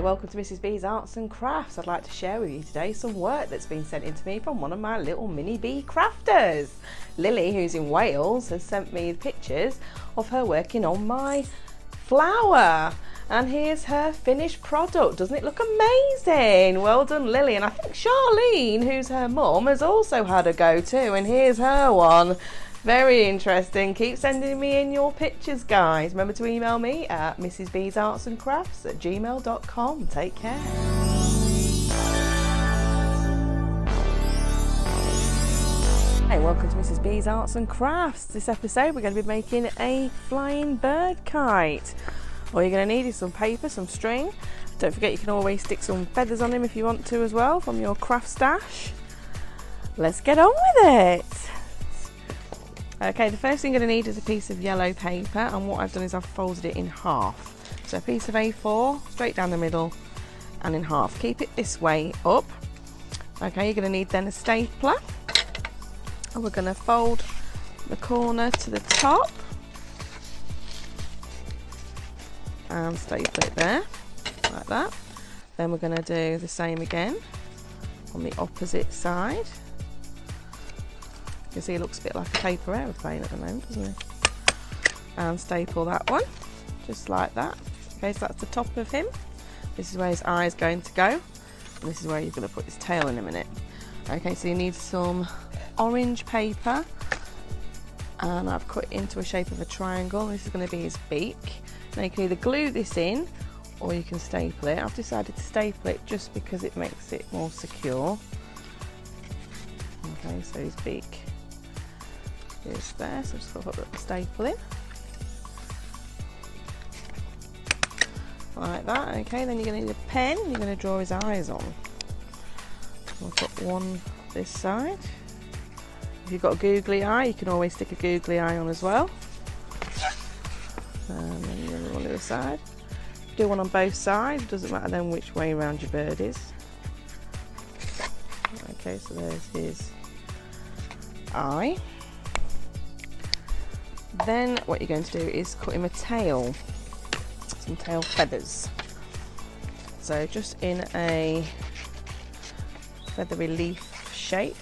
welcome to Mrs B's Arts and Crafts. I'd like to share with you today some work that's been sent in to me from one of my little mini bee crafters. Lily, who's in Wales, has sent me pictures of her working on my flower. And here's her finished product. Doesn't it look amazing? Well done, Lily. And I think Charlene, who's her mum, has also had a go too. And here's her one. Very interesting. Keep sending me in your pictures, guys. Remember to email me at mrsbsartsandcrafts@gmail.com. Take care. Hey, welcome to Mrs B's Arts and Crafts. This episode we're going to be making a flying bird kite. All you're going to need is some paper, some string. Don't forget you can always stick some feathers on him if you want to as well from your craft stash. Let's get on with it. Okay, the first thing you're going to need is a piece of yellow paper, and what I've done is I've folded it in half. So a piece of A4 straight down the middle and in half. Keep it this way up. Okay, you're going to need then a stapler, and we're going to fold the corner to the top and staple it there like that. Then we're going to do the same again on the opposite side. You can see it looks a bit like a paper aeroplane at the moment, doesn't it? And staple that one just like that. Okay, so that's the top of him. This is where his eye is going to go, and this is where you're going to put his tail in a minute. Okay, so you need some orange paper, and I've cut it into a shape of a triangle. This is going to be his beak. Now you can either glue this in or you can staple it. I've decided to staple it just because it makes it more secure. Okay, so his beak is there, so just put the staple in like that. Okay, then you're going to need a pen. You're going to draw his eyes on. We'll put one this side. If you've got a googly eye, you can always stick a googly eye on as well. And then the other one on the side. Do one on both sides, doesn't matter then which way around your bird is. Okay, so there's his eye. Then what you're going to do is cut him a tail, some tail feathers. So just in a feathery leaf shape.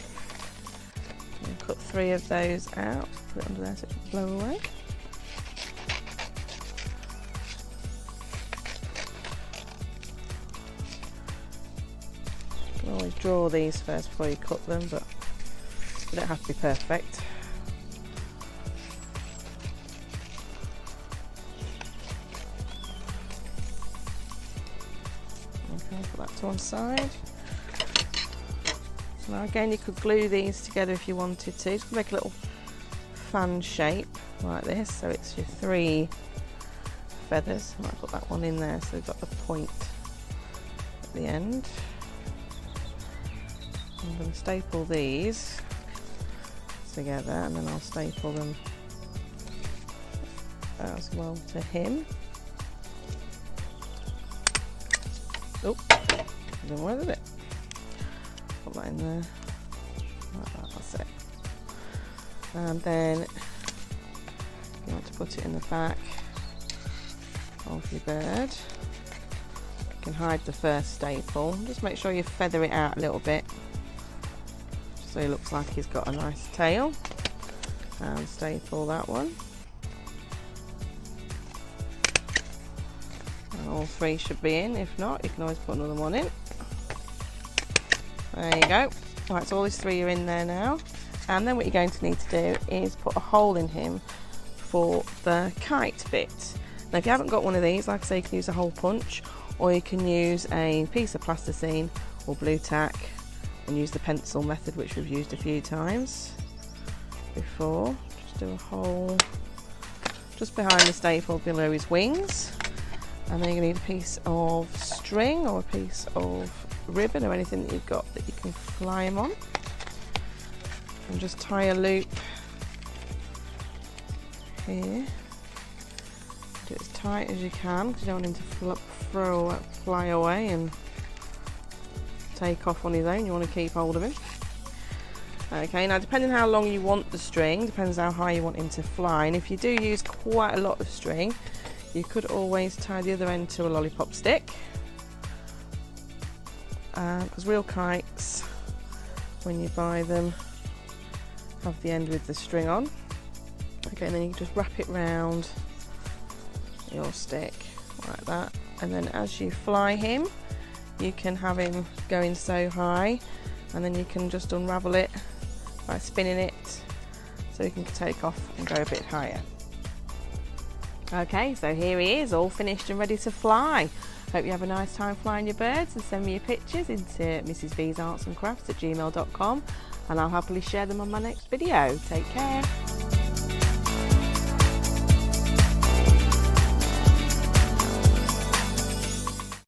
And cut 3 of those out, put it under there so it can blow away. You can always draw these first before you cut them, but they don't have to be perfect. Okay, put that to one side. So now again, you could glue these together if you wanted to. Just make a little fan shape like this, so it's your 3 feathers. I might put that one in there so we've got the point at the end. I'm going to staple these together, and then I'll staple them as well to him. Oh, didn't work, did it? Put that in there like that, that's it. And then you want to put it in the back of your bird. You can hide the first staple. Just make sure you feather it out a little bit so he looks like he's got a nice tail, and staple that one. And all 3 should be in. If not, you can always put another one in. There you go. Right, so all these 3 are in there now. And then what you're going to need to do is put a hole in him for the kite bit. Now if you haven't got one of these, like I say, you can use a hole punch, or you can use a piece of plasticine or blue tack and use the pencil method, which we've used a few times before. Just do a hole just behind the staple below his wings, and then you're going to need a piece of string or a piece of ribbon or anything that you've got that you can fly him on, and just tie a loop here. Do it as tight as you can because you don't want him to fly away and take off on his own. You want to keep hold of him. Okay, now depending how long you want the string, depends how high you want him to fly, and if you do use quite a lot of string, you could always tie the other end to a lollipop stick because real kites, when you buy them, have the end with the string on. Okay, and then you can just wrap it round your stick like that, and then as you fly him, you can have him going so high, and then you can just unravel it by spinning it so he can take off and go a bit higher. Okay, so here he is, all finished and ready to fly. Hope you have a nice time flying your birds, and send me your pictures into mrsbsartsandcrafts@gmail.com, and I'll happily share them on my next video. Take care.